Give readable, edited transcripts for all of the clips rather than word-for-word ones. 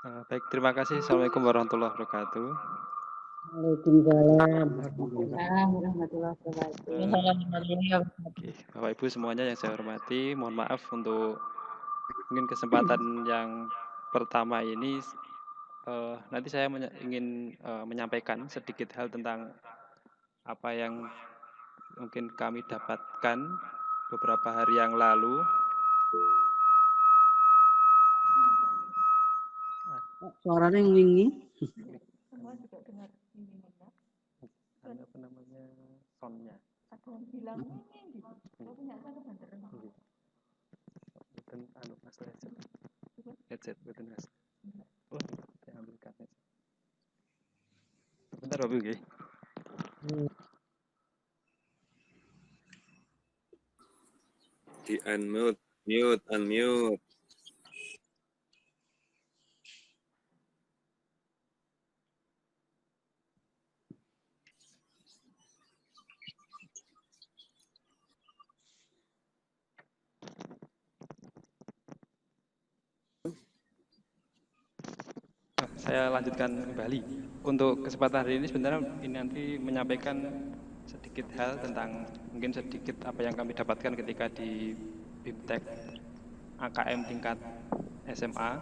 Baik, terima kasih. Assalamualaikum warahmatullahi wabarakatuh. Waalaikumsalam Warahmatullahi wabarakatuh. Eh, oke, Bapak Ibu semuanya yang saya hormati, mohon maaf untuk mungkin kesempatan yang pertama ini nanti saya ingin menyampaikan sedikit hal tentang apa yang mungkin kami dapatkan beberapa hari yang lalu. Suaranya yang wingi. Semua juga dengar ini Ada apa namanya soundnya. Ada yang bilang ini gitu. Kok punya saya kebenaran. Beten anu mas headset beten mas. Oh, saya ambilkan headset. Bentar Bapak Ibu. Di unmute. Saya lanjutkan kembali. Untuk kesempatan hari ini sebenarnya ini nanti menyampaikan sedikit hal tentang mungkin sedikit apa yang kami dapatkan ketika di BIMTEK AKM tingkat SMA.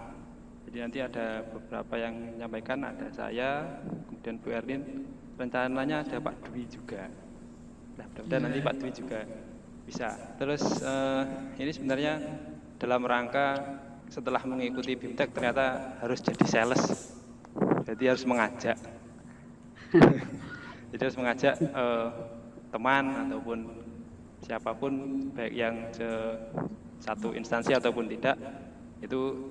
Jadi nanti ada beberapa yang menyampaikan, ada saya, kemudian Bu Erlin, rencananya ada Pak Dwi juga. Nah, mudah-mudahan nanti Pak Dwi juga bisa. Terus ini sebenarnya dalam rangka setelah mengikuti BIMTEK ternyata harus jadi sales. Jadi harus mengajak. Jadi harus mengajak teman ataupun siapapun baik yang satu instansi ataupun tidak, itu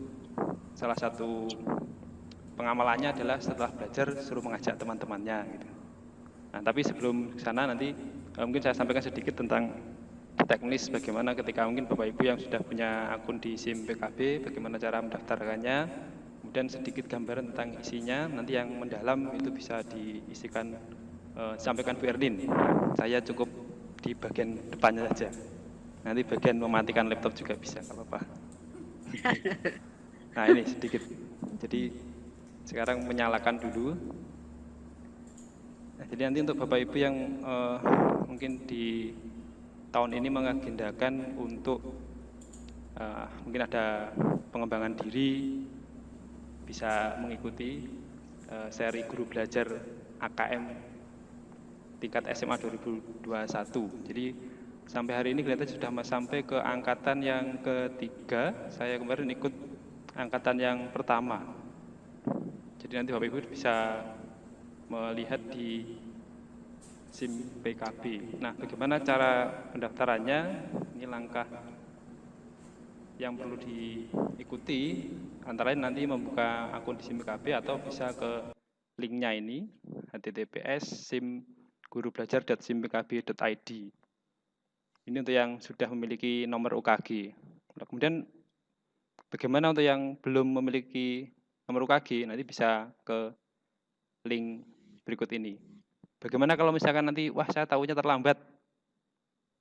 salah satu pengamalannya adalah setelah belajar suruh mengajak teman-temannya gitu. Nah, tapi sebelum ke sana nanti mungkin saya sampaikan sedikit tentang teknis bagaimana ketika mungkin Bapak Ibu yang sudah punya akun di SIM PKB, bagaimana cara mendaftarkannya, kemudian sedikit gambaran tentang isinya, nanti yang mendalam itu bisa diisikan, sampaikan Bu Erlin. Saya cukup di bagian depannya saja. Nanti bagian mematikan laptop juga bisa, nggak apa-apa. Nah ini sedikit, jadi sekarang menyalakan dulu. Nah, jadi nanti untuk Bapak Ibu yang mungkin di tahun ini mengagendakan untuk mungkin ada pengembangan diri, bisa mengikuti seri guru belajar AKM tingkat SMA 2021. Jadi sampai hari ini kelihatan sudah sampai ke angkatan yang ketiga. Saya kemarin ikut angkatan yang pertama. Jadi nanti Bapak Ibu bisa melihat di SIM PKB. Nah, bagaimana cara pendaftarannya? Ini langkah yang perlu diikuti, antara lain nanti membuka akun di SIM PKB atau bisa ke linknya ini, https://simgurubelajar.simpkb.id. Ini untuk yang sudah memiliki nomor UKG. Nah, kemudian bagaimana untuk yang belum memiliki nomor UKG, nanti bisa ke link berikut ini. Bagaimana kalau misalkan nanti, wah saya tahunya terlambat,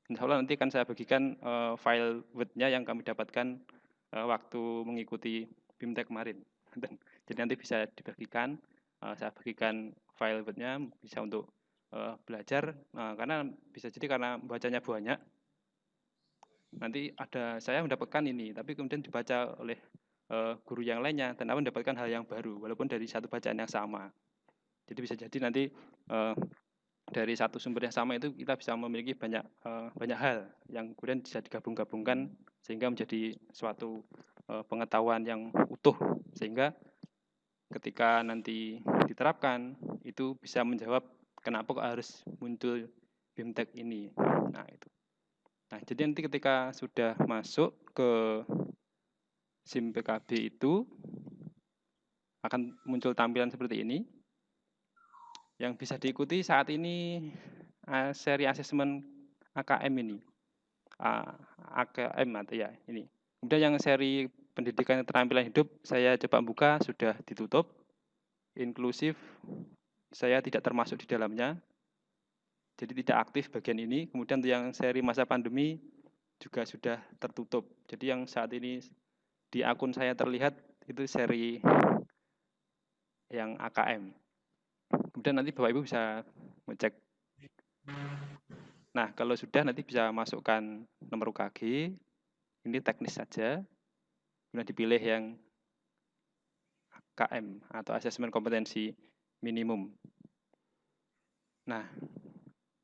insya Allah nanti akan saya bagikan file Word-nya yang kami dapatkan waktu mengikuti BIMTEK kemarin. Jadi nanti bisa dibagikan, saya bagikan file Word-nya, bisa untuk belajar, karena bisa jadi karena bacanya banyak, nanti ada saya mendapatkan ini, tapi kemudian dibaca oleh guru yang lainnya, dan aku mendapatkan hal yang baru, walaupun dari satu bacaan yang sama. Jadi bisa jadi nanti dari satu sumber yang sama itu kita bisa memiliki banyak hal yang kemudian bisa digabung-gabungkan sehingga menjadi suatu pengetahuan yang utuh, sehingga ketika nanti diterapkan itu bisa menjawab kenapa kok harus muncul BIMTEK ini. Nah itu. Nah jadi nanti ketika sudah masuk ke SIM PKB itu akan muncul tampilan seperti ini. Yang bisa diikuti saat ini seri asesmen AKM ini. AKM atau ya ini. Kemudian yang seri pendidikan keterampilan hidup saya coba buka, sudah ditutup. Inklusif saya tidak termasuk di dalamnya. Jadi tidak aktif bagian ini. Kemudian yang seri masa pandemi juga sudah tertutup. Jadi yang saat ini di akun saya terlihat itu seri yang AKM. Kemudian nanti Bapak Ibu bisa ngecek. Nah, kalau sudah nanti bisa masukkan nomor UKG. Ini teknis saja. Kemudian dipilih yang KM atau asesmen kompetensi minimum. Nah,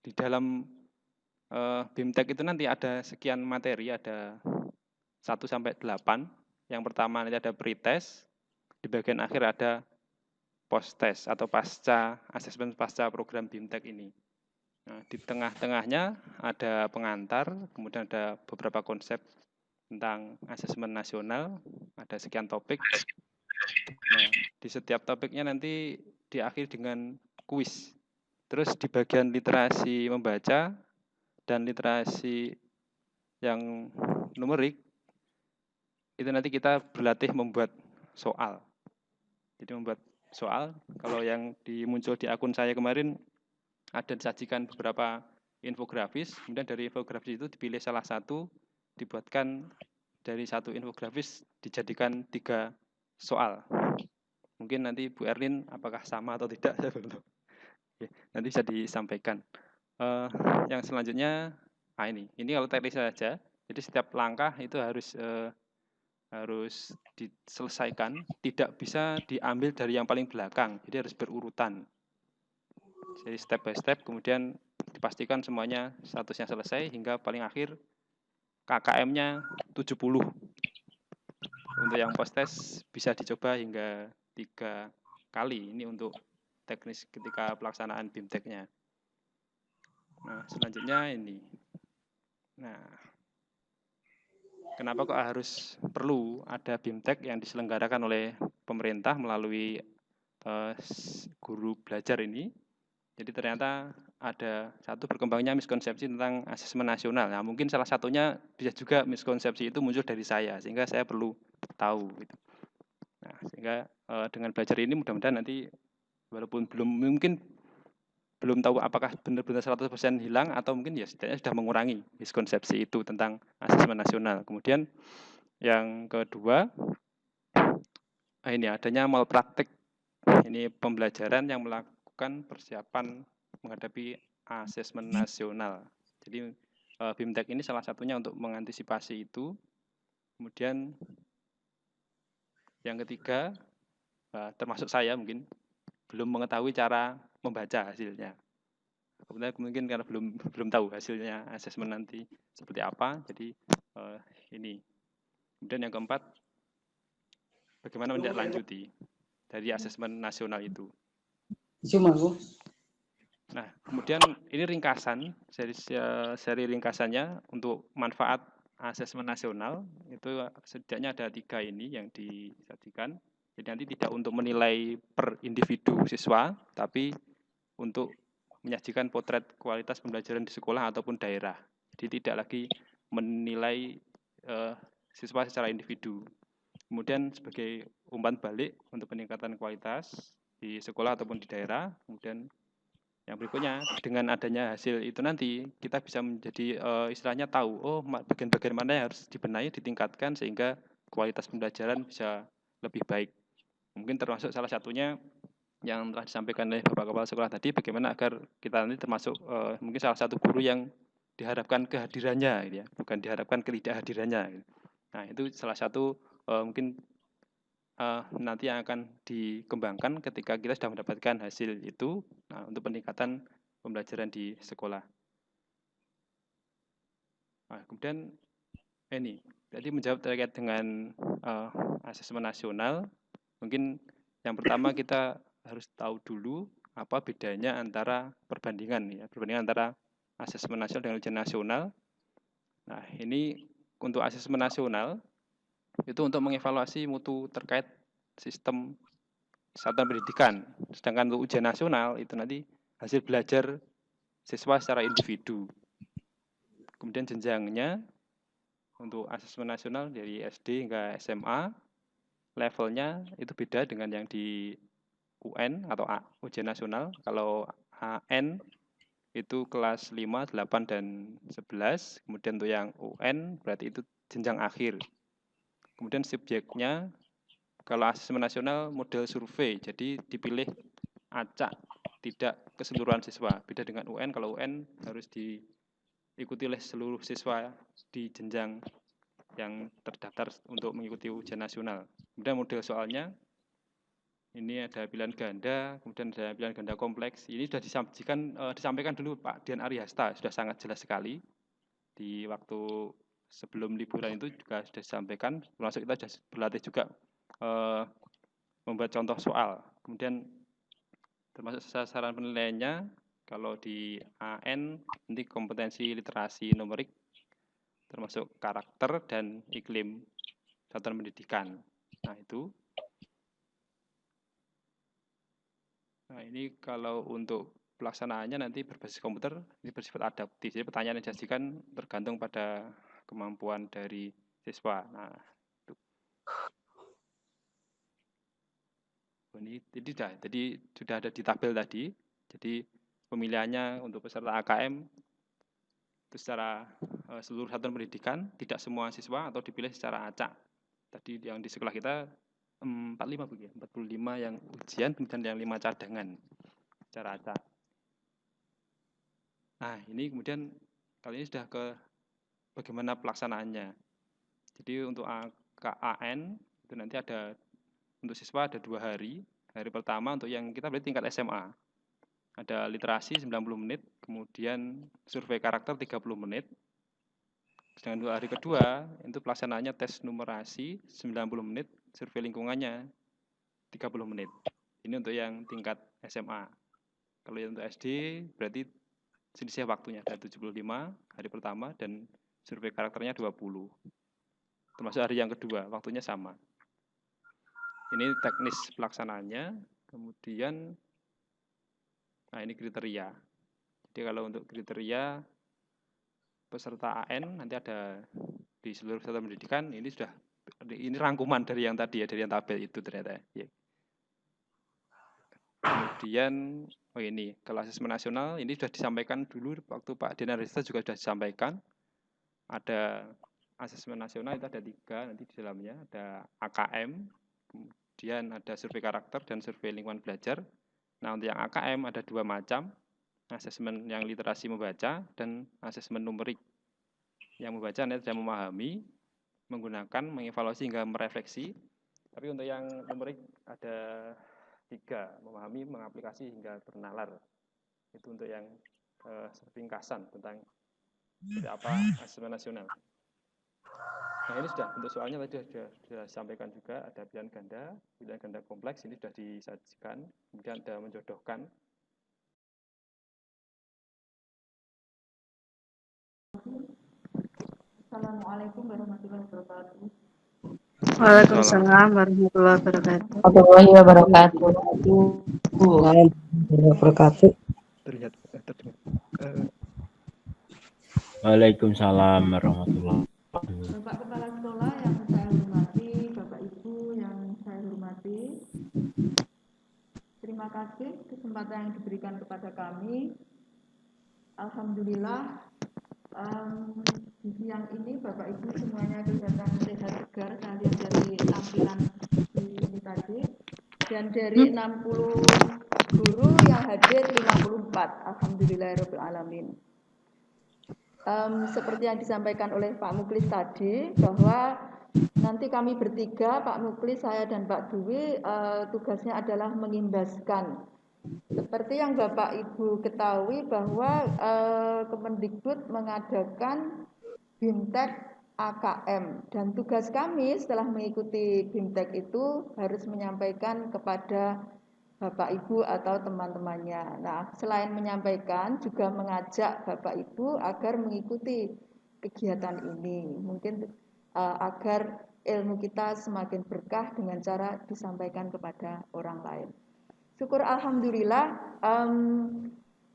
di dalam BIMTEK itu nanti ada sekian materi, ada 1 sampai 8. Yang pertama nanti ada pretest, di bagian akhir ada post-test atau pasca asesmen pasca program BIMTEK ini. Nah, di tengah-tengahnya ada pengantar, kemudian ada beberapa konsep tentang asesmen nasional, ada sekian topik. Nah, di setiap topiknya nanti diakhiri dengan kuis. Terus di bagian literasi membaca dan literasi yang numerik, itu nanti kita berlatih membuat soal. Jadi membuat soal, kalau yang muncul di akun saya kemarin, ada disajikan beberapa infografis, kemudian dari infografis itu dipilih salah satu, dibuatkan dari satu infografis dijadikan 3 soal. Mungkin nanti Bu Erlin apakah sama atau tidak, saya belum tahu. Oke, nanti bisa disampaikan. Yang selanjutnya, ini kalau teknis saja. Jadi setiap langkah itu harus diselesaikan, tidak bisa diambil dari yang paling belakang. Jadi harus berurutan. Jadi step by step, kemudian dipastikan semuanya statusnya selesai hingga paling akhir KKM-nya 70. Untuk yang post-test bisa dicoba hingga 3 kali. Ini untuk teknis ketika pelaksanaan BIMTEK-nya. Nah, selanjutnya ini. Nah, kenapa kok harus perlu ada BIMTEK yang diselenggarakan oleh pemerintah melalui guru belajar ini? Jadi ternyata ada satu berkembangnya miskonsepsi tentang asesmen nasional. Nah, mungkin salah satunya bisa juga miskonsepsi itu muncul dari saya, sehingga saya perlu tahu. Gitu. Nah, sehingga dengan belajar ini mudah-mudahan nanti walaupun belum tahu apakah benar-benar 100% hilang atau mungkin ya setidaknya sudah mengurangi miskonsepsi itu tentang asesmen nasional. Kemudian yang kedua, ini adanya malpraktik. Ini pembelajaran yang melakukan persiapan menghadapi asesmen nasional. Jadi BIMTEK ini salah satunya untuk mengantisipasi itu. Kemudian yang ketiga, termasuk saya mungkin belum mengetahui cara membaca hasilnya. Kemudian mungkin karena belum tahu hasilnya asesmen nanti seperti apa. Jadi ini. Kemudian yang keempat, bagaimana menindaklanjuti dari asesmen nasional itu. Nah, kemudian ini ringkasan, seri ringkasannya untuk manfaat asesmen nasional, itu setidaknya ada 3 ini yang disajikan. Jadi nanti tidak untuk menilai per individu siswa, tapi untuk menyajikan potret kualitas pembelajaran di sekolah ataupun daerah. Jadi tidak lagi menilai siswa secara individu. Kemudian sebagai umpan balik untuk peningkatan kualitas di sekolah ataupun di daerah. Kemudian yang berikutnya, dengan adanya hasil itu nanti kita bisa menjadi istilahnya tahu, bagian-bagian mana yang harus dibenahi, ditingkatkan sehingga kualitas pembelajaran bisa lebih baik. Mungkin termasuk salah satunya yang telah disampaikan oleh Bapak Kepala Sekolah tadi, bagaimana agar kita nanti termasuk mungkin salah satu guru yang diharapkan kehadirannya, gitu ya, bukan diharapkan ketidakhadirannya. Gitu. Nah, itu salah satu mungkin nanti yang akan dikembangkan ketika kita sudah mendapatkan hasil itu untuk peningkatan pembelajaran di sekolah. Nah, kemudian ini, jadi menjawab terkait dengan asesmen nasional, mungkin yang pertama kita harus tahu dulu apa bedanya antara perbandingan antara asesmen nasional dengan ujian nasional. Nah, ini untuk asesmen nasional itu untuk mengevaluasi mutu terkait sistem satuan pendidikan. Sedangkan untuk ujian nasional itu nanti hasil belajar siswa secara individu. Kemudian jenjangnya untuk asesmen nasional dari SD hingga SMA, levelnya itu beda dengan yang di UN atau ujian nasional. Kalau AN itu kelas 5, 8, dan 11. Kemudian untuk yang UN berarti itu jenjang akhir. Kemudian subjeknya kalau asesmen nasional model survei, jadi dipilih acak, tidak keseluruhan siswa. Beda dengan UN, kalau UN harus diikuti oleh seluruh siswa di jenjang yang terdaftar untuk mengikuti ujian nasional. Kemudian model soalnya, ini ada pilihan ganda, kemudian ada pilihan ganda kompleks. Ini sudah disampaikan dulu Pak Dian Arihasta, sudah sangat jelas sekali. Di waktu sebelum liburan itu juga sudah disampaikan, termasuk kita sudah berlatih juga membuat contoh soal. Kemudian termasuk sasaran penilaiannya, kalau di AN nanti kompetensi literasi numerik, termasuk karakter dan iklim satuan pendidikan. Nah itu. Nah ini kalau untuk pelaksanaannya nanti berbasis komputer, ini bersifat adaptif. Jadi pertanyaan yang disajikan tergantung pada kemampuan dari siswa. Nah, itu. Ini jadi sudah ada di tabel tadi. Jadi pemilihannya untuk peserta AKM itu secara seluruh satuan pendidikan, tidak semua siswa atau dipilih secara acak. Tadi yang di sekolah kita 45 Bu ya, 45 yang ujian, kemudian yang 5 cadangan secara acak. Nah, ini kemudian kali ini sudah ke bagaimana pelaksanaannya. Jadi untuk AKAN itu nanti ada untuk siswa ada 2 hari. Hari pertama untuk yang kita berarti tingkat SMA. Ada literasi 90 menit, kemudian survei karakter 30 menit. Sedangkan hari kedua itu pelaksanaannya tes numerasi 90 menit, survei lingkungannya 30 menit. Ini untuk yang tingkat SMA. Kalau yang untuk SD berarti selisih waktunya ada 75 hari pertama dan survei karakternya 20. Termasuk hari yang kedua, waktunya sama. Ini teknis pelaksanaannya. Kemudian, nah ini kriteria. Jadi kalau untuk kriteria peserta AN nanti ada di seluruh satuan pendidikan, ini rangkuman dari yang tadi ya, dari yang tabel itu ternyata ya. Kemudian, ini kalau asesmen nasional ini sudah disampaikan dulu waktu Pak Dian Arihasta juga sudah disampaikan. Ada asesmen nasional itu ada 3 nanti di dalamnya, ada AKM, kemudian ada survei karakter dan survei lingkungan belajar. Nah untuk yang AKM ada 2 macam, asesmen yang literasi membaca dan asesmen numerik. Yang membaca nanti sudah memahami, menggunakan, mengevaluasi hingga merefleksi. Tapi untuk yang numerik ada 3, memahami, mengaplikasi hingga bernalar. Itu untuk yang ringkasan tentang seperti apa asesmen nasional. Nah ini sudah untuk soalnya tadi sudah disampaikan juga, ada pilihan ganda kompleks ini sudah disajikan, kemudian ada menjodohkan. Assalamualaikum warahmatullahi wabarakatuh. Waalaikumsalam warahmatullahi wabarakatuh. Warahmatullahi wabarakatuh. Wabarakatuh. Terlihat terdengar. Waalaikumsalam warahmatullahi wabarakatuh. Bapak Kepala Sekolah yang saya hormati, Bapak Ibu yang saya hormati, terima kasih kesempatan yang diberikan kepada kami. Alhamdulillah, di siang ini Bapak Ibu semuanya kelihatan sehat segar, saya lihat dari tampilan di sini tadi. Dan dari 60 guru yang hadir 54, alhamdulillahirrahmanirrahim. Seperti yang disampaikan oleh Pak Muklis tadi, bahwa nanti kami bertiga, Pak Muklis, saya dan Pak Dwi, tugasnya adalah mengimbaskan. Seperti yang Bapak Ibu ketahui bahwa Kemendikbud mengadakan BIMTEK AKM, dan tugas kami setelah mengikuti BIMTEK itu harus menyampaikan kepada Bapak Ibu atau teman-temannya. Nah, selain menyampaikan juga mengajak Bapak Ibu agar mengikuti kegiatan ini. Mungkin agar ilmu kita semakin berkah dengan cara disampaikan kepada orang lain. Syukur alhamdulillah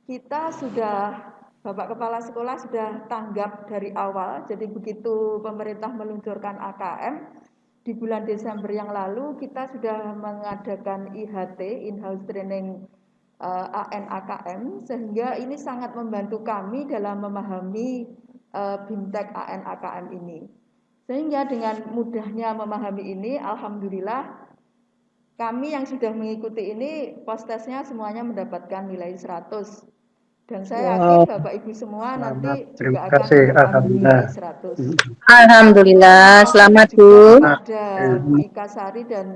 kita sudah, Bapak Kepala Sekolah sudah tanggap dari awal. Jadi begitu pemerintah meluncurkan AKM, di bulan Desember yang lalu kita sudah mengadakan IHT, In-House Training AN-AKM, sehingga ini sangat membantu kami dalam memahami BIMTEK AN-AKM ini. Sehingga dengan mudahnya memahami ini, alhamdulillah kami yang sudah mengikuti ini post-testnya semuanya mendapatkan nilai 100. Dan saya yakin Bapak Ibu semua nanti juga akan mendapatkan nilai 100. Alhamdulillah, selamat juga Bu. kepada Bu Ika Sari dan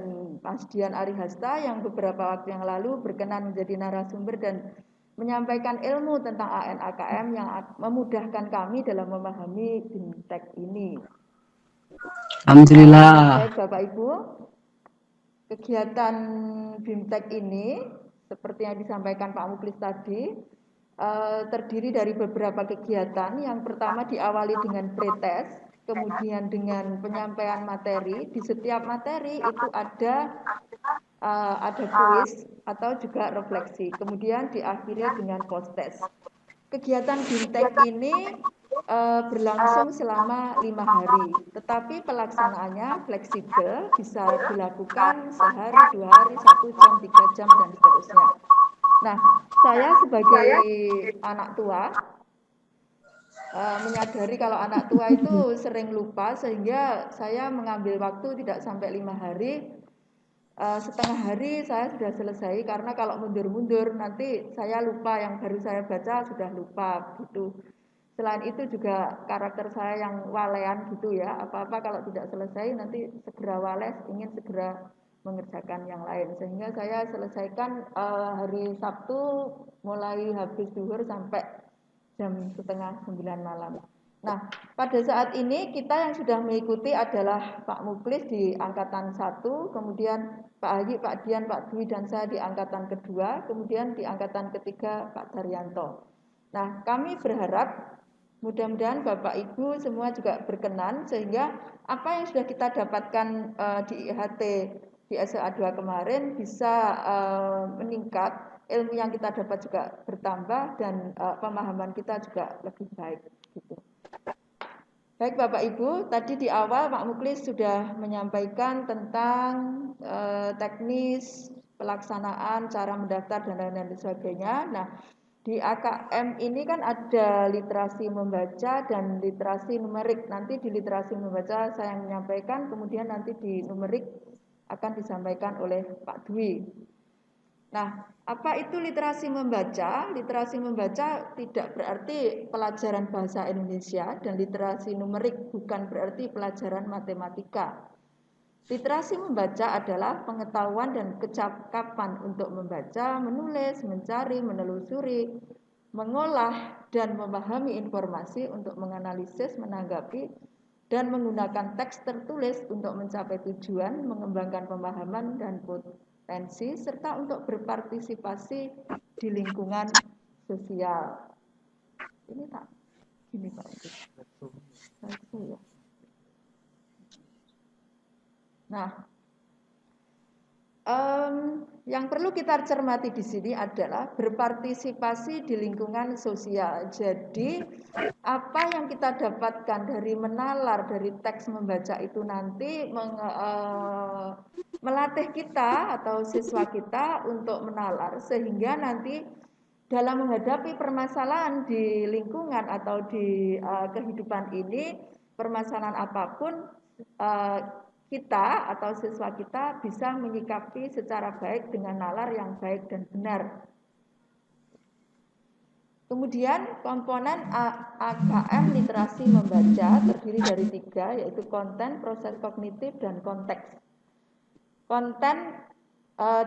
Mas Dian Arihasta yang beberapa waktu yang lalu berkenan menjadi narasumber dan menyampaikan ilmu tentang ANAKM yang memudahkan kami dalam memahami BIMTEK ini. Alhamdulillah. Baik Bapak Ibu, kegiatan BIMTEK ini seperti yang disampaikan Pak Muklis tadi terdiri dari beberapa kegiatan. Yang pertama diawali dengan pretest, kemudian dengan penyampaian materi. Di setiap materi itu ada kuis atau juga refleksi. Kemudian diakhiri dengan post-test. Kegiatan BIMTEK ini berlangsung selama 5 hari, tetapi pelaksanaannya fleksibel, bisa dilakukan sehari, 2 hari, 1 jam, 3 jam, dan seterusnya. Nah, saya sebagai anak tua menyadari kalau anak tua itu sering lupa, sehingga saya mengambil waktu tidak sampai 5 hari, setengah hari saya sudah selesai, karena kalau mundur-mundur nanti saya lupa, yang baru saya baca sudah lupa gitu. Selain itu juga karakter saya yang walean gitu ya, apa-apa kalau tidak selesai nanti segera wales, ingin segera mengerjakan yang lain, sehingga saya selesaikan hari Sabtu mulai habis zuhur sampai jam setengah 9 malam. Nah, pada saat ini kita yang sudah mengikuti adalah Pak Muklis di angkatan 1, kemudian Pak Haji, Pak Dian, Pak Dwi, dan saya di angkatan kedua, kemudian di angkatan ketiga Pak Daryanto. Nah, kami berharap mudah-mudahan Bapak Ibu semua juga berkenan, sehingga apa yang sudah kita dapatkan di IHT di SA2 kemarin bisa meningkat, ilmu yang kita dapat juga bertambah, dan pemahaman kita juga lebih baik gitu. Baik Bapak Ibu, tadi di awal Pak Muklis sudah menyampaikan tentang teknis pelaksanaan, cara mendaftar, dan lain-lain sebagainya. Nah, di AKM ini kan ada literasi membaca dan literasi numerik. Nanti di literasi membaca saya yang menyampaikan, kemudian nanti di numerik akan disampaikan oleh Pak Dwi. Nah, apa itu literasi membaca? Literasi membaca tidak berarti pelajaran bahasa Indonesia, dan literasi numerik bukan berarti pelajaran matematika. Literasi membaca adalah pengetahuan dan kecakapan untuk membaca, menulis, mencari, menelusuri, mengolah, dan memahami informasi untuk menganalisis, menanggapi, dan menggunakan teks tertulis untuk mencapai tujuan, mengembangkan pemahaman dan potensi, serta untuk berpartisipasi di lingkungan sosial. Ini tak gini Pak. Ya. Nah, yang perlu kita cermati di sini adalah berpartisipasi di lingkungan sosial. Jadi, apa yang kita dapatkan dari menalar, dari teks membaca itu nanti melatih kita atau siswa kita untuk menalar, sehingga nanti dalam menghadapi permasalahan di lingkungan atau di kehidupan ini, permasalahan apapun, kita atau siswa kita bisa menyikapi secara baik dengan nalar yang baik dan benar. Kemudian komponen AKM literasi membaca terdiri dari 3, yaitu konten, proses kognitif, dan konteks. Konten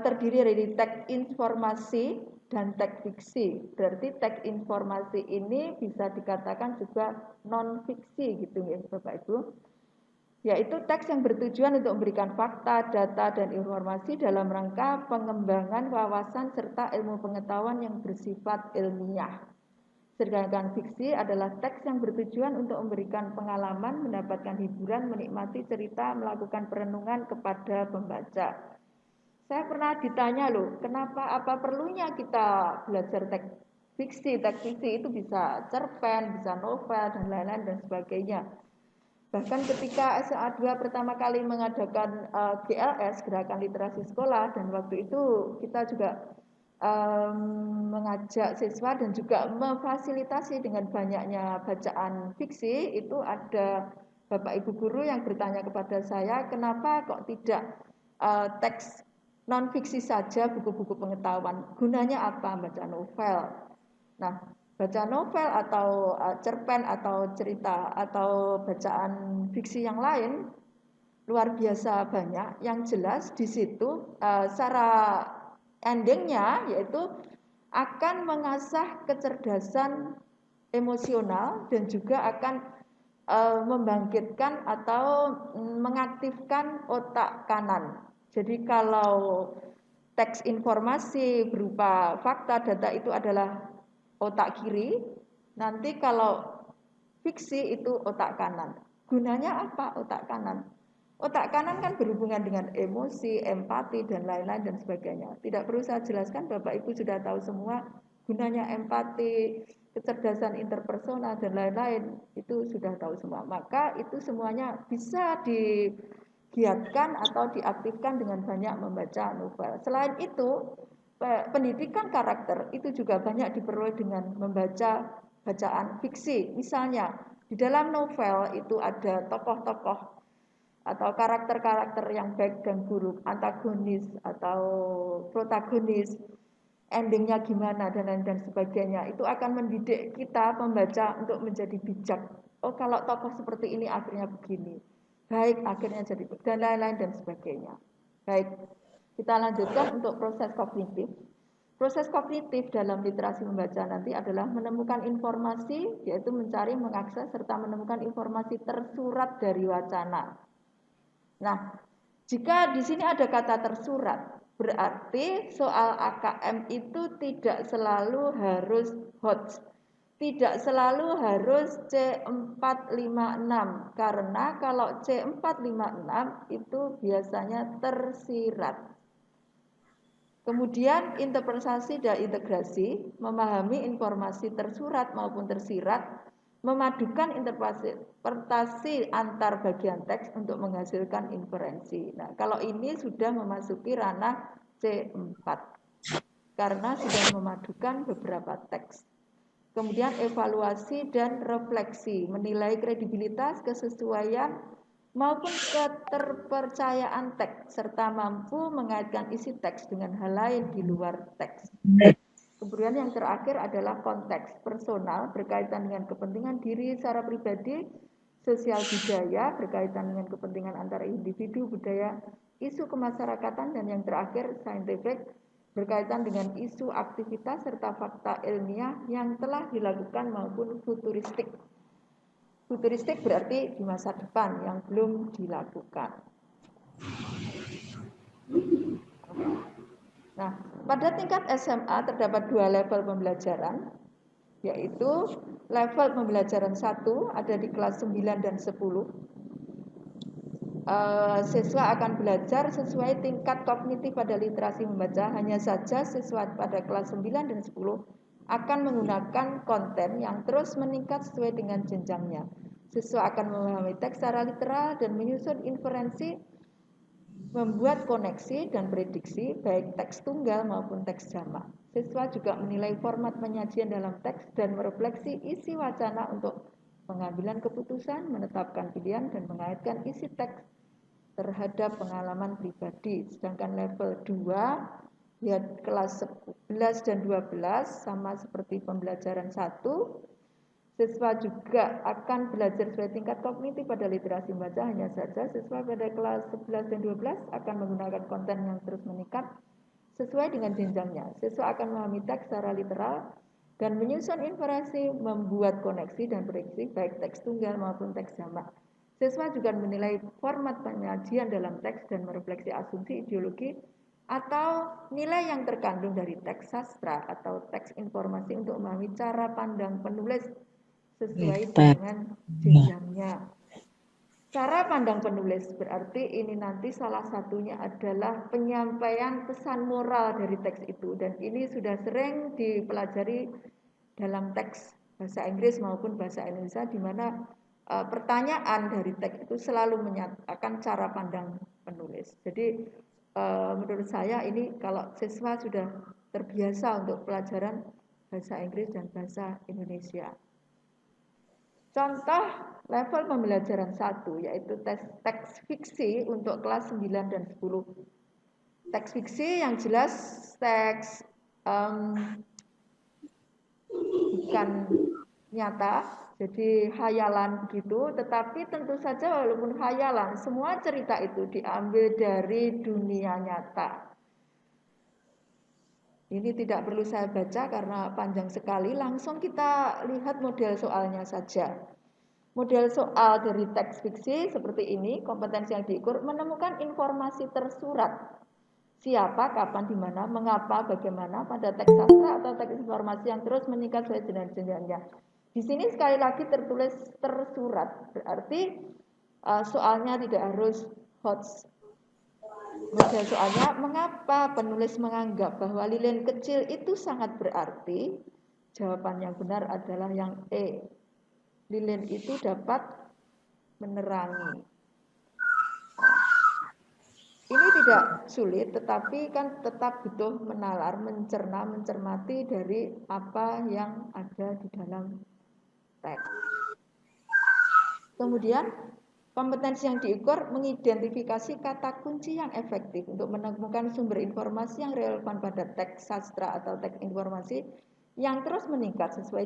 terdiri dari teks informasi dan teks fiksi. Berarti teks informasi ini bisa dikatakan juga non-fiksi gitu ya Bapak Ibu. Yaitu teks yang bertujuan untuk memberikan fakta, data, dan informasi dalam rangka pengembangan wawasan serta ilmu pengetahuan yang bersifat ilmiah. Sedangkan fiksi adalah teks yang bertujuan untuk memberikan pengalaman, mendapatkan hiburan, menikmati cerita, melakukan perenungan kepada pembaca. Saya pernah ditanya loh, kenapa, apa perlunya kita belajar teks fiksi? Teks fiksi itu bisa cerpen, bisa novel, dan lain-lain dan sebagainya. Bahkan ketika SA2 pertama kali mengadakan GLS, Gerakan Literasi Sekolah, dan waktu itu kita juga mengajak siswa dan juga memfasilitasi dengan banyaknya bacaan fiksi, itu ada Bapak Ibu guru yang bertanya kepada saya, kenapa kok tidak teks non-fiksi saja buku-buku pengetahuan. Gunanya apa baca novel? Nah, baca novel atau cerpen atau cerita atau bacaan fiksi yang lain luar biasa banyak. Yang jelas di situ secara endingnya yaitu akan mengasah kecerdasan emosional dan juga akan membangkitkan atau mengaktifkan otak kanan. Jadi kalau teks informasi berupa fakta data itu adalah otak kiri, nanti kalau fiksi itu otak kanan. Gunanya apa otak kanan? Otak kanan kan berhubungan dengan emosi, empati, dan lain-lain dan sebagainya. Tidak perlu saya jelaskan, Bapak Ibu sudah tahu semua gunanya empati, kecerdasan interpersonal, dan lain-lain. Itu sudah tahu semua. Maka itu semuanya bisa digiatkan atau diaktifkan dengan banyak membaca novel. Selain itu, pendidikan karakter itu juga banyak diperoleh dengan membaca bacaan fiksi. Misalnya, di dalam novel itu ada tokoh-tokoh atau karakter-karakter yang baik dan buruk, antagonis atau protagonis, endingnya gimana dan lain dan sebagainya. Itu akan mendidik kita membaca untuk menjadi bijak. Oh, kalau tokoh seperti ini akhirnya begini, baik akhirnya jadi dan lain-lain dan sebagainya. Baik, kita lanjutkan untuk proses kognitif. Proses kognitif dalam literasi membaca nanti adalah menemukan informasi, yaitu mencari, mengakses, serta menemukan informasi tersurat dari wacana. Nah, jika di sini ada kata tersurat, berarti soal AKM itu tidak selalu harus HOTS, tidak selalu harus C456, karena kalau C456 itu biasanya tersirat. Kemudian interpretasi dan integrasi, memahami informasi tersurat maupun tersirat, memadukan interpretasi antar bagian teks untuk menghasilkan inferensi. Nah, kalau ini sudah memasuki ranah C4 karena sudah memadukan beberapa teks. Kemudian evaluasi dan refleksi, menilai kredibilitas, kesesuaian maupun keterpercayaan teks serta mampu mengaitkan isi teks dengan hal lain di luar teks. Kemudian yang terakhir adalah konteks personal berkaitan dengan kepentingan diri secara pribadi, sosial budaya berkaitan dengan kepentingan antara individu, budaya, isu kemasyarakatan, dan yang terakhir scientific berkaitan dengan isu aktivitas serta fakta ilmiah yang telah dilakukan maupun futuristik. Futuristik berarti di masa depan yang belum dilakukan. Nah, pada tingkat SMA terdapat dua level pembelajaran, yaitu level pembelajaran 1 ada di kelas 9 dan 10. Siswa akan belajar sesuai tingkat kognitif pada literasi membaca, hanya saja siswa pada kelas 9 dan 10 akan menggunakan konten yang terus meningkat sesuai dengan jenjangnya. Siswa akan memahami teks secara literal dan menyusun inferensi, membuat koneksi dan prediksi baik teks tunggal maupun teks jamak. Siswa juga menilai format penyajian dalam teks dan merefleksi isi wacana untuk pengambilan keputusan, menetapkan pilihan, dan mengaitkan isi teks terhadap pengalaman pribadi. Sedangkan level 2, ya kelas 11 dan 12 sama seperti pembelajaran 1, siswa juga akan belajar sesuai tingkat kognitif pada literasi membaca, hanya saja siswa pada kelas 11 dan 12 akan menggunakan konten yang terus meningkat sesuai dengan jenjangnya. Siswa akan memahami teks secara literal dan menyusun inferensi, membuat koneksi dan prediksi baik teks tunggal maupun teks jamak. Siswa juga menilai format penyajian dalam teks dan merefleksi asumsi ideologi atau nilai yang terkandung dari teks sastra atau teks informasi untuk memahami cara pandang penulis sesuai dengan jenjangnya. Cara pandang penulis berarti ini nanti salah satunya adalah penyampaian pesan moral dari teks itu, dan ini sudah sering dipelajari dalam teks bahasa Inggris maupun bahasa Indonesia, di mana pertanyaan dari teks itu selalu menyatakan cara pandang penulis. Jadi menurut saya ini kalau siswa sudah terbiasa untuk pelajaran bahasa Inggris dan bahasa Indonesia. Contoh level pembelajaran 1 yaitu teks fiksi untuk kelas 9 dan 10. teks fiksi yang jelas teks bukan nyata, jadi hayalan gitu, tetapi tentu saja walaupun hayalan, semua cerita itu diambil dari dunia nyata. Ini tidak perlu saya baca karena panjang sekali, langsung kita lihat model soalnya saja. Model soal dari teks fiksi seperti ini, kompetensi yang diukur, menemukan informasi tersurat. Siapa, kapan, di mana, mengapa, bagaimana pada teks sastra atau teks informasi yang terus meningkat sesuai jenjang-jenjangnya. Di sini sekali lagi tertulis tersurat, berarti soalnya tidak harus hot. Model soalnya, mengapa penulis menganggap bahwa lilin kecil itu sangat berarti? Jawaban yang benar adalah yang E. Lilin itu dapat menerangi. Ini tidak sulit, tetapi kan tetap butuh menalar, mencerna, mencermati dari apa yang ada di dalam teks. Kemudian, kompetensi yang diukur mengidentifikasi kata kunci yang efektif untuk menemukan sumber informasi yang relevan pada teks sastra atau teks informasi yang terus meningkat sesuai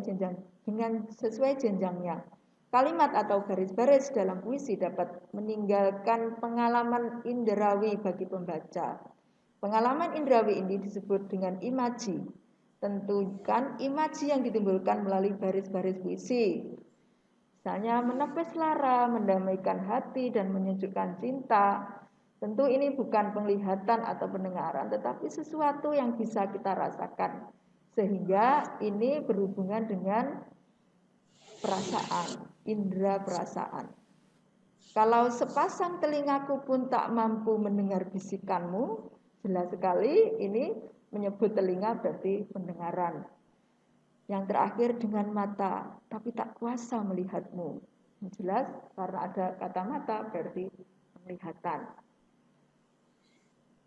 jenjangnya. Kalimat atau baris-baris dalam puisi dapat meninggalkan pengalaman indrawi bagi pembaca. Pengalaman indrawi ini disebut dengan imaji. Tentukan imaji yang ditimbulkan melalui baris-baris puisi. Misalnya menepis lara, mendamaikan hati, dan menyejukkan cinta. Tentu ini bukan penglihatan atau pendengaran, tetapi sesuatu yang bisa kita rasakan. Sehingga ini berhubungan dengan perasaan, indera perasaan. Kalau sepasang telingaku pun tak mampu mendengar bisikanmu, jelas sekali ini menyebut telinga berarti pendengaran. Yang terakhir dengan mata, tapi tak kuasa melihatmu. Jelas karena ada kata mata berarti penglihatan.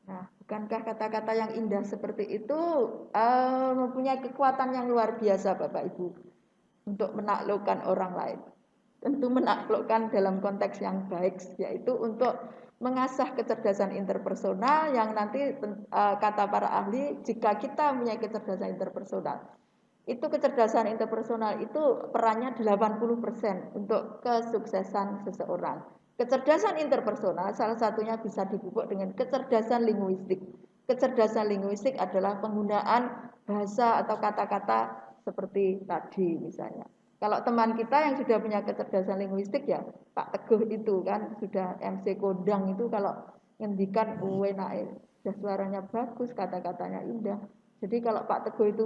Nah, bukankah kata-kata yang indah seperti itu mempunyai kekuatan yang luar biasa Bapak Ibu untuk menaklukkan orang lain? Tentu menaklukkan dalam konteks yang baik, yaitu untuk mengasah kecerdasan interpersonal yang nanti kata para ahli, jika kita mempunyai kecerdasan interpersonal, itu kecerdasan interpersonal itu perannya 80% untuk kesuksesan seseorang. Kecerdasan interpersonal salah satunya bisa dipupuk dengan kecerdasan linguistik. Kecerdasan linguistik adalah penggunaan bahasa atau kata-kata seperti tadi misalnya. Kalau teman kita yang sudah punya kecerdasan linguistik ya Pak Teguh itu kan sudah MC Kondang itu kalau ngendikan enak, suaranya bagus, kata-katanya indah. Jadi kalau Pak Teguh itu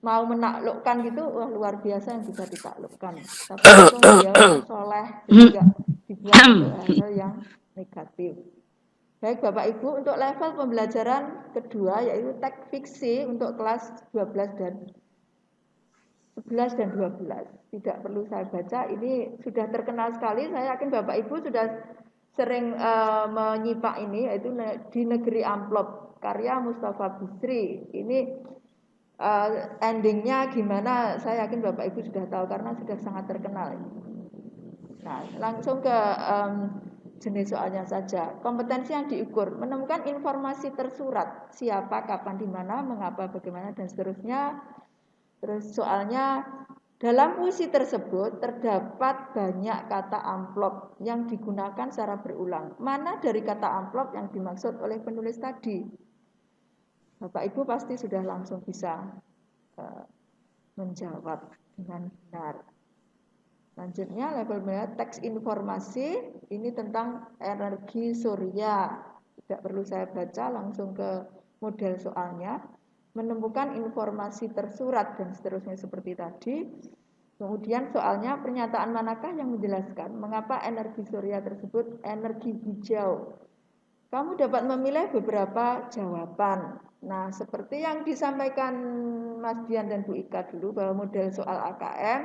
mau menaklukkan gitu, wah luar biasa yang bisa ditaklukkan. Tapi untung dia soleh, juga dibuat untuk hal-hal yang negatif. Baik Bapak Ibu, untuk level pembelajaran kedua yaitu teks fiksi untuk kelas 12 dan 11 dan 12. Tidak perlu saya baca, ini sudah terkenal sekali. Saya yakin Bapak Ibu sudah sering menyimak ini, yaitu di Negeri Amplop, karya Mustafa Bisri. Ini endingnya gimana, saya yakin Bapak Ibu sudah tahu karena sudah sangat terkenal. Nah, langsung ke jenis soalnya saja. Kompetensi yang diukur, menemukan informasi tersurat, siapa, kapan, di mana, mengapa, bagaimana, dan seterusnya. Terus soalnya, dalam puisi tersebut terdapat banyak kata amplop yang digunakan secara berulang. Mana dari kata amplop yang dimaksud oleh penulis tadi? Bapak Ibu pasti sudah langsung bisa menjawab dengan benar. Selanjutnya level teks informasi, ini tentang energi surya. Tidak perlu saya baca, langsung ke model soalnya. Menemukan informasi tersurat dan seterusnya seperti tadi. Kemudian soalnya pernyataan manakah yang menjelaskan mengapa energi surya tersebut energi hijau. Kamu dapat memilih beberapa jawaban. Nah, seperti yang disampaikan Mas Dian dan Bu Ika dulu bahwa model soal AKM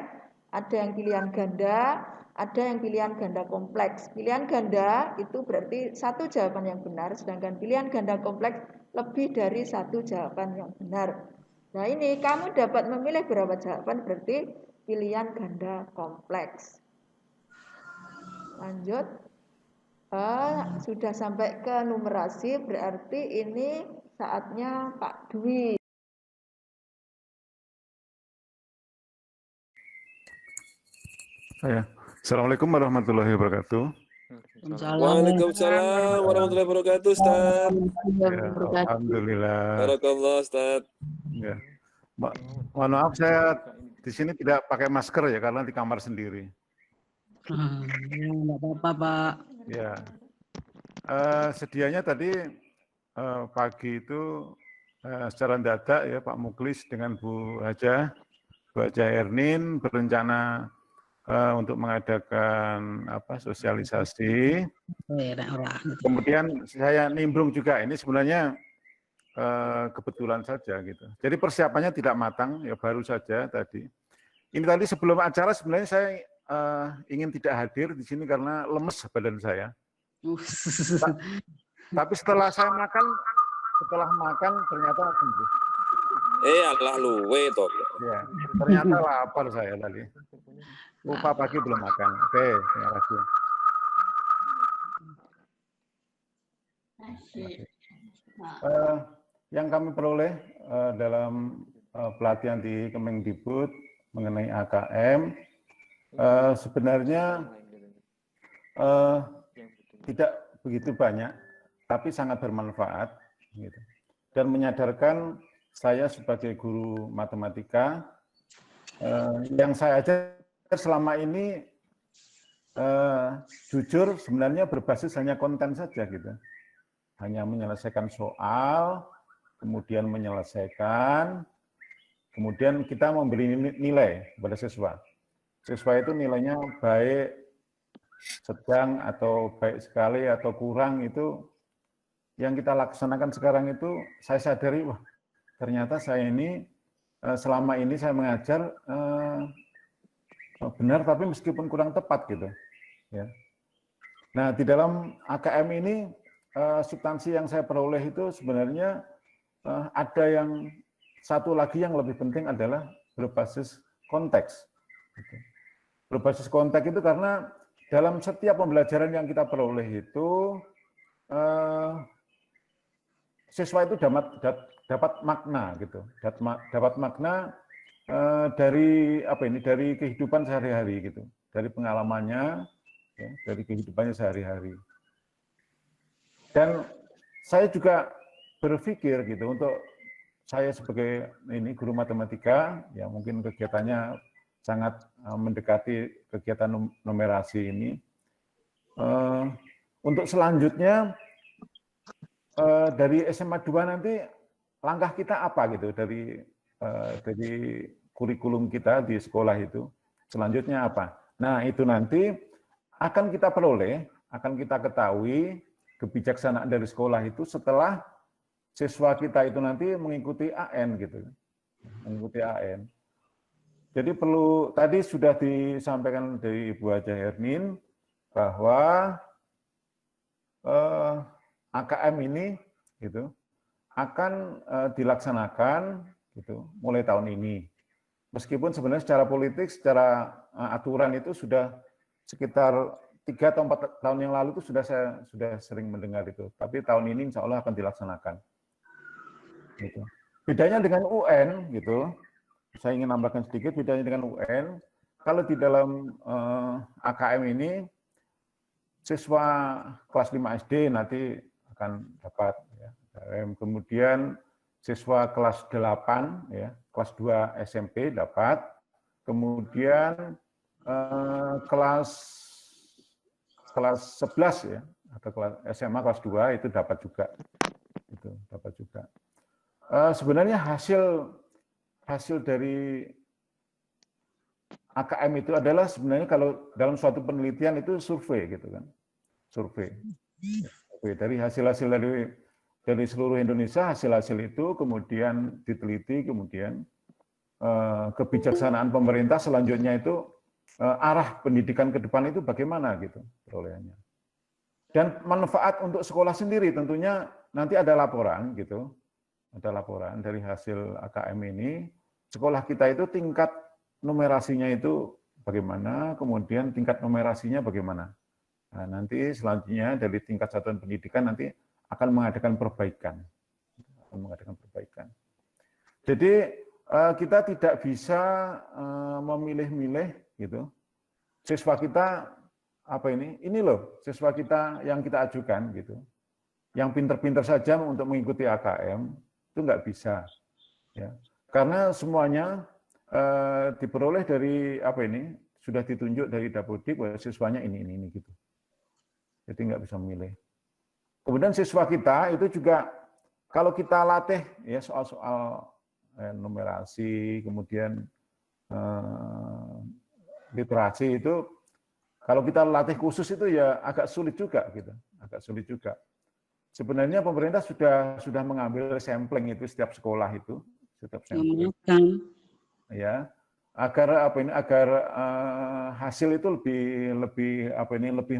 ada yang pilihan ganda, ada yang pilihan ganda kompleks. Pilihan ganda itu berarti satu jawaban yang benar, sedangkan pilihan ganda kompleks lebih dari satu jawaban yang benar. Nah, ini kamu dapat memilih berapa jawaban berarti pilihan ganda kompleks. Lanjut. Sudah sampai ke numerasi, berarti ini saatnya Pak Dwi. Assalamualaikum warahmatullahi wabarakatuh. Waalaikumsalam warahmatullahi wabarakatuh, Ustaz. Ya, alhamdulillah. Barakallah, Ustaz. Ya. Mohon maaf saya di sini tidak pakai masker ya karena di kamar sendiri. Enggak apa-apa, Pak. Ya. Sedianya tadi pagi itu secara mendadak ya Pak Muklis dengan Bu Haja Ernin berencana untuk mengadakan sosialisasi. Kemudian saya nimbrung juga, ini sebenarnya kebetulan saja gitu. Jadi persiapannya tidak matang, ya baru saja tadi. Ini tadi sebelum acara sebenarnya saya ingin tidak hadir di sini karena lemes badan saya. Tapi setelah makan ternyata sembuh. Allah luwe toh. Ya, ternyata lapar saya tadi. Lupa pagi belum makan. Oke, terima kasih. Yang kami peroleh dalam pelatihan di Kemendikbud mengenai AKM sebenarnya tidak begitu banyak, tapi sangat bermanfaat, gitu. Dan menyadarkan saya sebagai guru matematika yang saya ajar selama ini jujur sebenarnya berbasis hanya konten saja gitu. Hanya menyelesaikan soal, kemudian menyelesaikan, kemudian kita memberi nilai kepada siswa. Siswa itu nilainya baik, sedang, atau baik sekali, atau kurang, itu yang kita laksanakan sekarang itu saya sadari, wah ternyata saya ini selama ini saya mengajar benar tapi meskipun kurang tepat gitu. Ya. Nah di dalam AKM ini substansi yang saya peroleh itu sebenarnya ada yang satu lagi yang lebih penting adalah berbasis konteks. Gitu. Berbasis konteks itu karena dalam setiap pembelajaran yang kita peroleh itu siswa itu dapat makna gitu, dapat makna dari dari kehidupan sehari-hari gitu, dari pengalamannya, ya, dari kehidupannya sehari-hari. Dan saya juga berpikir gitu untuk saya sebagai guru matematika, ya mungkin kegiatannya sangat mendekati kegiatan numerasi ini. Untuk selanjutnya dari SMA 2 nanti langkah kita apa gitu dari kurikulum kita di sekolah itu selanjutnya apa? Nah itu nanti akan kita peroleh, akan kita ketahui kebijaksanaan dari sekolah itu setelah siswa kita itu nanti mengikuti AN gitu, mengikuti AN. Jadi perlu tadi sudah disampaikan dari Ibu Haja Ernin bahwa AKM ini gitu akan dilaksanakan gitu mulai tahun ini. Meskipun sebenarnya secara politik, secara aturan itu sudah sekitar 3 atau 4 tahun yang lalu itu sudah sering mendengar itu. Tapi tahun ini insya Allah akan dilaksanakan. Gitu. Bedanya dengan UN gitu, saya ingin nambahkan sedikit bedanya dengan UN. Kalau di dalam AKM ini siswa kelas 5 SD nanti akan dapat ya. Kemudian siswa kelas 8 ya, kelas 2 SMP dapat. Kemudian kelas 11 ya atau kelas SMA kelas 2 itu dapat juga. Itu dapat juga. Sebenarnya hasil dari AKM itu adalah sebenarnya kalau dalam suatu penelitian itu survei gitu kan. Survei. Dari hasil-hasil dari seluruh Indonesia, hasil-hasil itu kemudian diteliti, kemudian kebijaksanaan pemerintah selanjutnya itu arah pendidikan ke depan itu bagaimana gitu perolehannya. Dan manfaat untuk sekolah sendiri tentunya nanti ada laporan gitu. Ada laporan dari hasil AKM ini, sekolah kita itu tingkat numerasinya itu bagaimana, kemudian tingkat numerasinya bagaimana. Nah, nanti selanjutnya dari tingkat satuan pendidikan nanti akan mengadakan perbaikan. Jadi kita tidak bisa memilih-milih gitu. Siswa kita ini loh siswa kita yang kita ajukan gitu. Yang pinter-pinter saja untuk mengikuti AKM itu nggak bisa, ya. Karena semuanya diperoleh dari sudah ditunjuk dari Dapodik bahwa siswanya ini gitu. Jadi nggak bisa memilih. Kemudian siswa kita itu juga kalau kita latih ya soal-soal numerasi, kemudian literasi itu, kalau kita latih khusus itu ya agak sulit juga gitu, agak sulit juga. Sebenarnya pemerintah sudah mengambil sampling itu setiap sekolah itu, setiap sampling. Ya, agar hasil itu lebih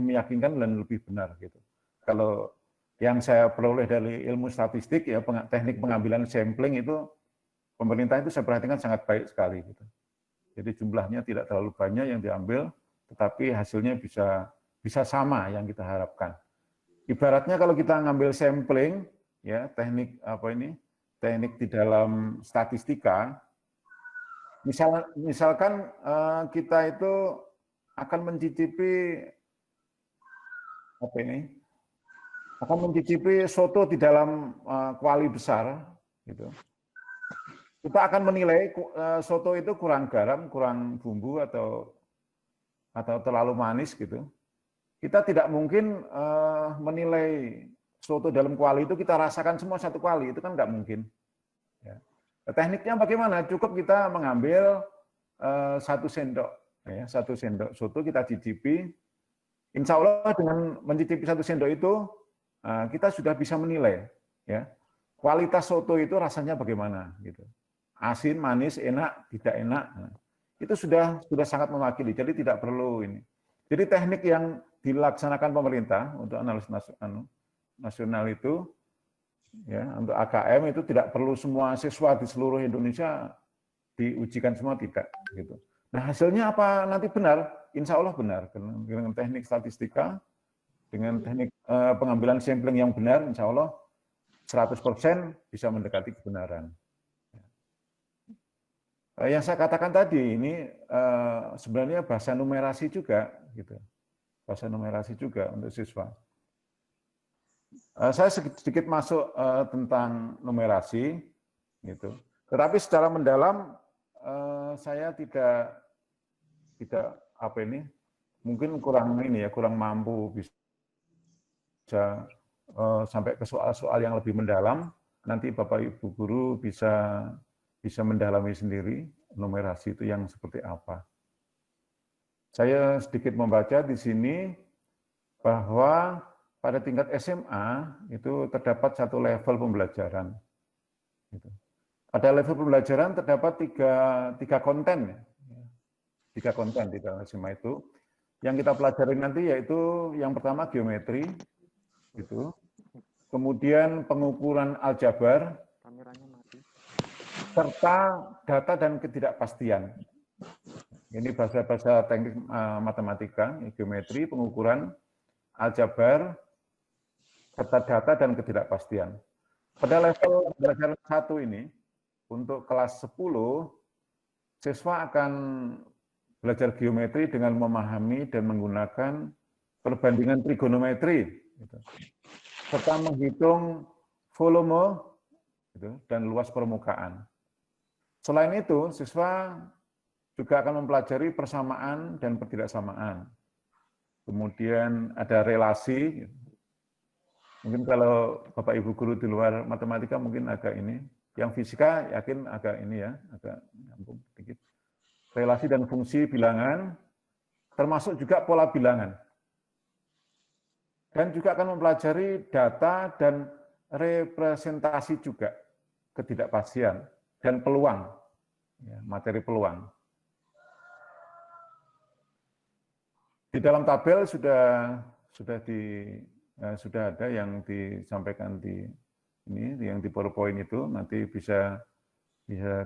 meyakinkan dan lebih benar gitu. Kalau yang saya peroleh dari ilmu statistik ya teknik pengambilan sampling itu pemerintah itu saya perhatikan sangat baik sekali gitu. Jadi jumlahnya tidak terlalu banyak yang diambil, tetapi hasilnya bisa sama yang kita harapkan. Ibaratnya kalau kita ngambil sampling ya teknik di dalam statistika, misalkan kita itu akan mencicipi soto di dalam kuali besar gitu. Kita akan menilai soto itu kurang garam, kurang bumbu atau terlalu manis gitu. Kita tidak mungkin menilai soto dalam kuali itu kita rasakan semua satu kuali, itu kan nggak mungkin. Ya. Tekniknya bagaimana? Cukup kita mengambil 1 sendok, ya, 1 sendok soto kita cicipi. Insya Allah dengan mencicipi 1 sendok itu kita sudah bisa menilai, ya, kualitas soto itu rasanya bagaimana, gitu. Asin, manis, enak, tidak enak. Nah, itu sudah sangat mewakili. Jadi tidak perlu ini. Jadi teknik yang dilaksanakan pemerintah untuk analisis nasional itu, ya, untuk AKM itu tidak perlu semua siswa di seluruh Indonesia diujikan semua, tidak gitu. Nah hasilnya apa nanti benar? Insya Allah benar dengan teknik statistika, dengan teknik pengambilan sampling yang benar, insya Allah 100% bisa mendekati kebenaran. Yang saya katakan tadi ini sebenarnya bahasa numerasi juga, gitu. Bahasa numerasi juga untuk siswa. Saya sedikit masuk tentang numerasi, gitu. Tetapi secara mendalam saya tidak mungkin kurang mampu bisa sampai ke soal-soal yang lebih mendalam. Nanti Bapak Ibu guru bisa mendalami sendiri numerasi itu yang seperti apa. Saya sedikit membaca di sini bahwa pada tingkat SMA itu terdapat 1 level pembelajaran. Pada level pembelajaran terdapat tiga konten, 3 konten di dalam SMA itu. Yang kita pelajari nanti yaitu yang pertama geometri, gitu. Kemudian pengukuran aljabar, serta data dan ketidakpastian. Ini bahasa-bahasa teknik matematika, geometri, pengukuran, aljabar, serta data dan ketidakpastian. Pada level pembelajaran 1 ini, untuk kelas 10, siswa akan belajar geometri dengan memahami dan menggunakan perbandingan trigonometri, serta menghitung volume dan luas permukaan. Selain itu, siswa juga akan mempelajari persamaan dan pertidaksamaan. Kemudian ada relasi. Mungkin kalau Bapak Ibu guru di luar matematika mungkin agak ini. Yang fisika yakin agak ini ya, agak nyambung sedikit. Relasi dan fungsi bilangan, termasuk juga pola bilangan. Dan juga akan mempelajari data dan representasi juga, ketidakpastian dan peluang, ya, materi peluang. Di dalam tabel sudah ada yang disampaikan di ini, yang di PowerPoint itu, nanti bisa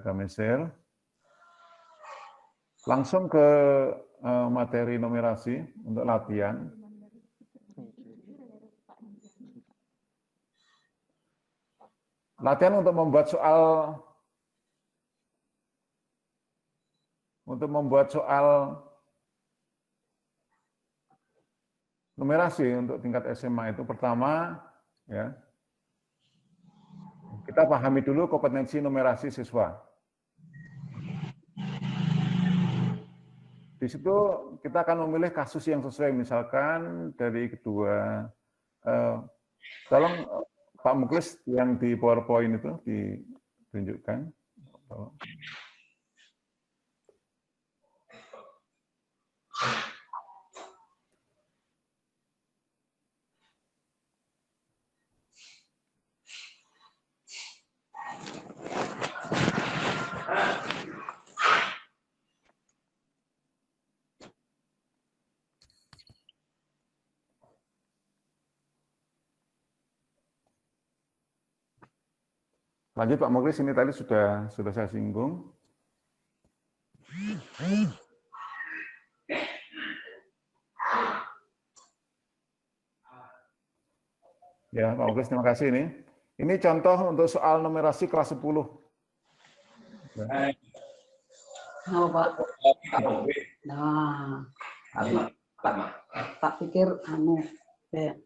kami share. Langsung ke materi numerasi untuk latihan. latihan untuk membuat soal numerasi untuk tingkat SMA itu pertama ya. Kita pahami dulu kompetensi numerasi siswa. Di situ kita akan memilih kasus yang sesuai, misalkan dari kedua, tolong Pak Muklis yang di PowerPoint itu ditunjukkan. Lanjut Pak Muklis, ini tadi sudah saya singgung. Ya, Pak Muklis, terima kasih ini. Ini contoh untuk soal numerasi kelas 10. Kenapa, Pak? Nah, tak pikir ya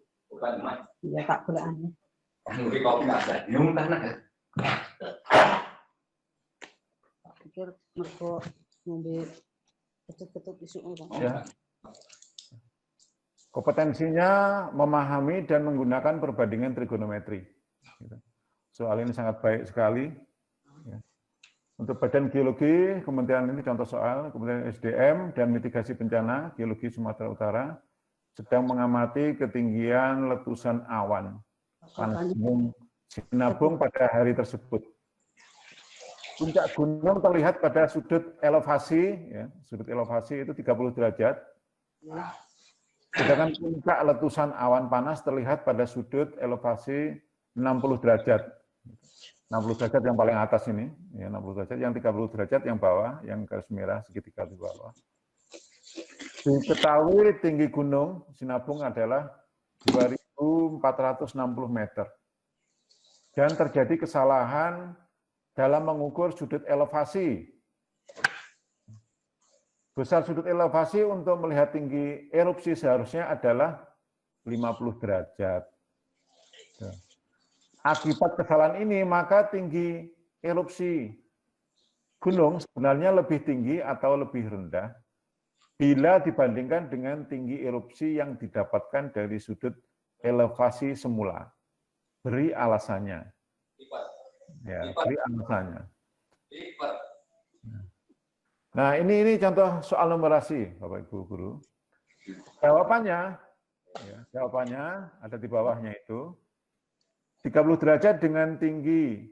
tak boleh anu. Tak pikir mergo ngombe ketut-ketut isu ya. Kompetensinya memahami dan menggunakan perbandingan trigonometri. Soal ini sangat baik sekali. Untuk Badan Geologi, Kementerian ini contoh soal, Kementerian SDM dan Mitigasi Bencana, Geologi Sumatera Utara, sedang mengamati ketinggian letusan awan panas gunung Sinabung pada hari tersebut. Puncak gunung terlihat pada sudut elevasi, ya, sudut elevasi itu 30 derajat. Sedangkan puncak letusan awan panas terlihat pada sudut elevasi 60 derajat. 60 derajat yang paling atas ini, ya 60 derajat, yang 30 derajat yang bawah, yang garis merah segitiga di bawah. Diketahui tinggi gunung Sinabung adalah 2.460 meter. Dan terjadi kesalahan dalam mengukur sudut elevasi. Besar sudut elevasi untuk melihat tinggi erupsi seharusnya adalah 50 derajat. Akibat kesalahan ini, maka tinggi erupsi gunung sebenarnya lebih tinggi atau lebih rendah bila dibandingkan dengan tinggi erupsi yang didapatkan dari sudut elevasi semula. Beri alasannya. Ya, beri alasannya. Nah, ini contoh soal numerasi, Bapak Ibu Guru. Jawabannya ada di bawahnya itu. 30 derajat dengan tinggi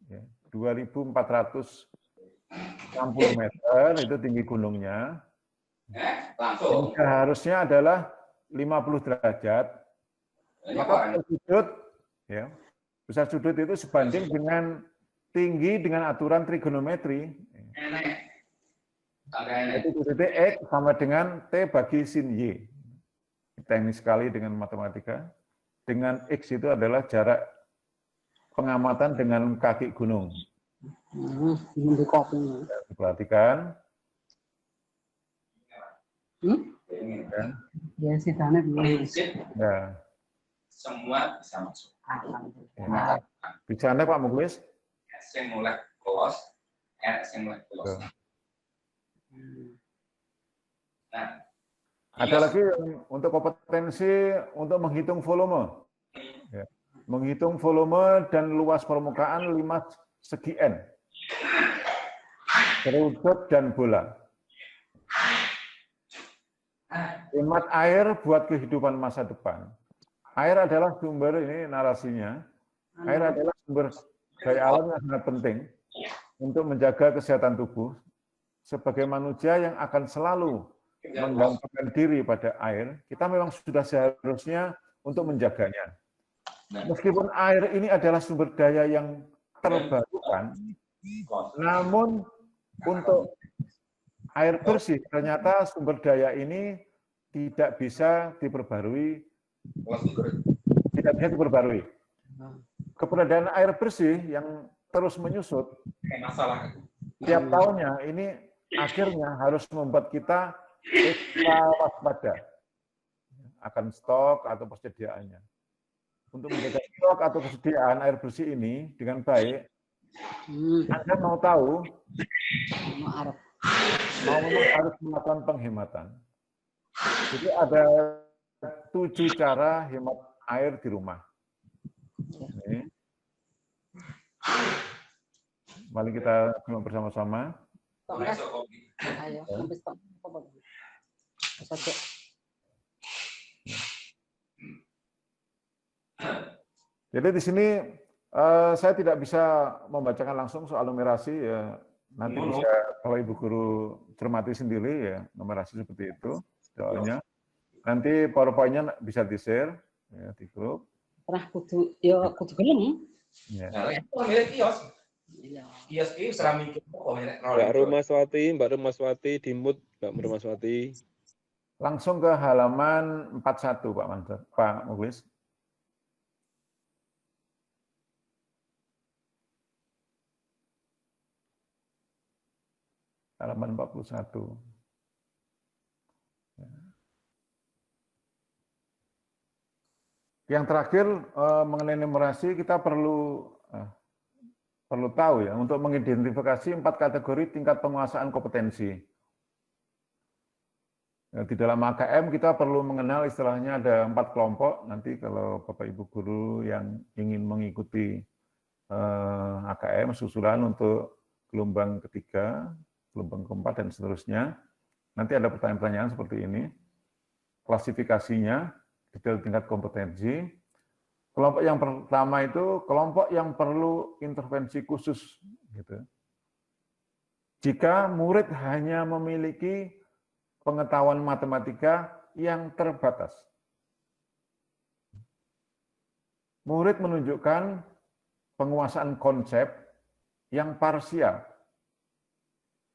ya, 2.460 meter, itu tinggi gunungnya. Yang seharusnya adalah 50 derajat. Maka besar sudut, ya, besar sudut itu sebanding dengan tinggi dengan aturan trigonometri. Itu titik X sama dengan T bagi sin Y. Teknis sekali dengan matematika. Dengan X itu adalah jarak pengamatan dengan kaki gunung. Perhatikan. Ya, sih tanah ya. Semua bisa masuk. Ya. Bisa Anda Pak Muklis? Yang mulai close, yang mulai close. Nah, ada lagi untuk kompetensi untuk menghitung volume. Ya. Menghitung volume dan luas permukaan 5 segi N. Seruduk dan bola. Hemat air buat kehidupan masa depan. Air adalah sumber, ini narasinya, air adalah sumber daya alam yang sangat penting untuk menjaga kesehatan tubuh. Sebagai manusia yang akan selalu menggantungkan diri pada air, kita memang sudah seharusnya untuk menjaganya. Meskipun air ini adalah sumber daya yang terbarukan, namun untuk air bersih ternyata sumber daya ini tidak bisa diperbarui. keberadaan air bersih yang terus menyusut Masalah. tiap tahunnya ini akhirnya harus membuat kita ekstra waspada akan stok atau persediaannya. Untuk menjaga stok atau persediaan air bersih ini dengan baik, Anda mau tahu, harus melakukan penghematan. Jadi ada 7 cara hemat air di rumah. Ini. Mari kita simak bersama-sama. Ayo, sampai stop. Satu. Jadi di sini saya tidak bisa membacakan langsung soal numerasi ya. Nanti bisa kalau Ibu Guru cermati sendiri ya numerasi seperti itu soalnya. Nanti PowerPoint-nya bisa di-share ya, di grup. Pernah kudu gelem. Ya. Kios. Kios itu seramik Mbak Rumaswati dimut Mbak Rumaswati. Langsung ke halaman 41 Pak Mansur, Pak Mukhlis. Halaman 41. Yang terakhir mengenai numerasi kita perlu tahu ya untuk mengidentifikasi 4 kategori tingkat penguasaan kompetensi. Di dalam AKM kita perlu mengenal istilahnya ada 4 kelompok. Nanti kalau Bapak Ibu Guru yang ingin mengikuti AKM susulan untuk gelombang ketiga, gelombang keempat dan seterusnya, nanti ada pertanyaan-pertanyaan seperti ini. Klasifikasinya, detail tingkat kompetensi. Kelompok yang pertama itu kelompok yang perlu intervensi khusus. Gitu. Jika murid hanya memiliki pengetahuan matematika yang terbatas. Murid menunjukkan penguasaan konsep yang parsial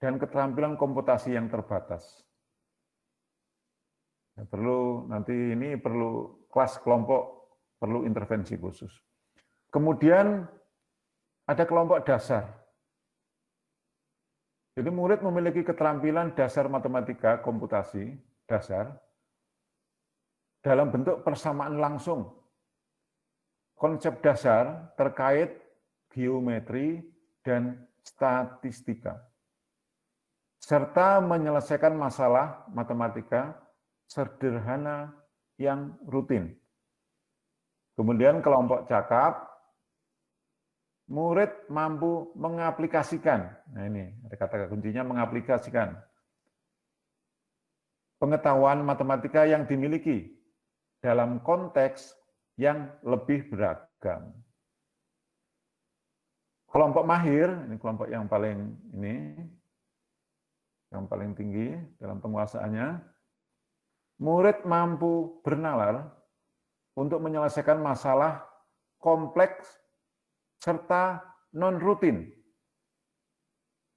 dan keterampilan komputasi yang terbatas. Ya, perlu kelas kelompok perlu intervensi khusus. Kemudian ada kelompok dasar. Jadi murid memiliki keterampilan dasar matematika komputasi dasar dalam bentuk persamaan langsung. Konsep dasar terkait geometri dan statistika. Serta menyelesaikan masalah matematika sederhana yang rutin. Kemudian kelompok cakap, murid mampu mengaplikasikan, nah ini ada kata kuncinya mengaplikasikan, pengetahuan matematika yang dimiliki dalam konteks yang lebih beragam. Kelompok mahir, ini kelompok yang paling tinggi dalam penguasaannya, murid mampu bernalar untuk menyelesaikan masalah kompleks serta non-rutin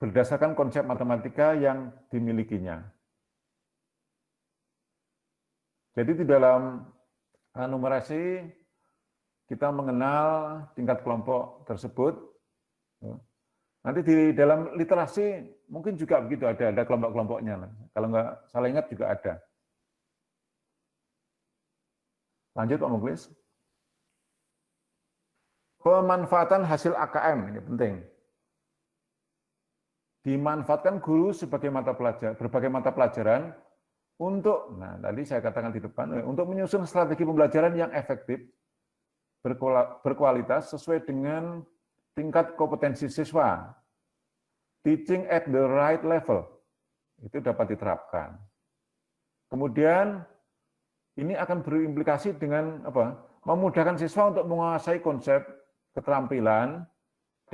berdasarkan konsep matematika yang dimilikinya. Jadi di dalam numerasi kita mengenal tingkat kelompok tersebut. Nanti di dalam literasi mungkin juga begitu, ada kelompok-kelompoknya. Kalau nggak salah ingat juga ada. Lanjut Pak Mukhlis. Pemanfaatan hasil AKM, ini penting. Dimanfaatkan guru sebagai berbagai mata pelajaran untuk, nah tadi saya katakan di depan, untuk menyusun strategi pembelajaran yang efektif, berkualitas, sesuai dengan tingkat kompetensi siswa. Teaching at the right level, itu dapat diterapkan. Kemudian, ini akan berimplikasi dengan memudahkan siswa untuk menguasai konsep, keterampilan,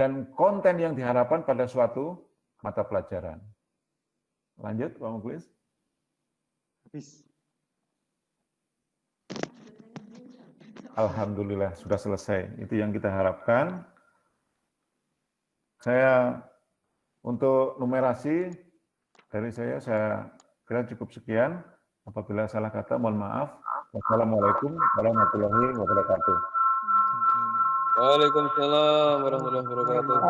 dan konten yang diharapkan pada suatu mata pelajaran. Lanjut, Pak Mukhlis. Habis. Alhamdulillah, sudah selesai. Itu yang kita harapkan. Saya, untuk numerasi, dari saya kira cukup sekian. Apabila salah kata, mohon maaf. Wassalamualaikum warahmatullahi wabarakatuh. Waalaikumsalam warahmatullahi wabarakatuh.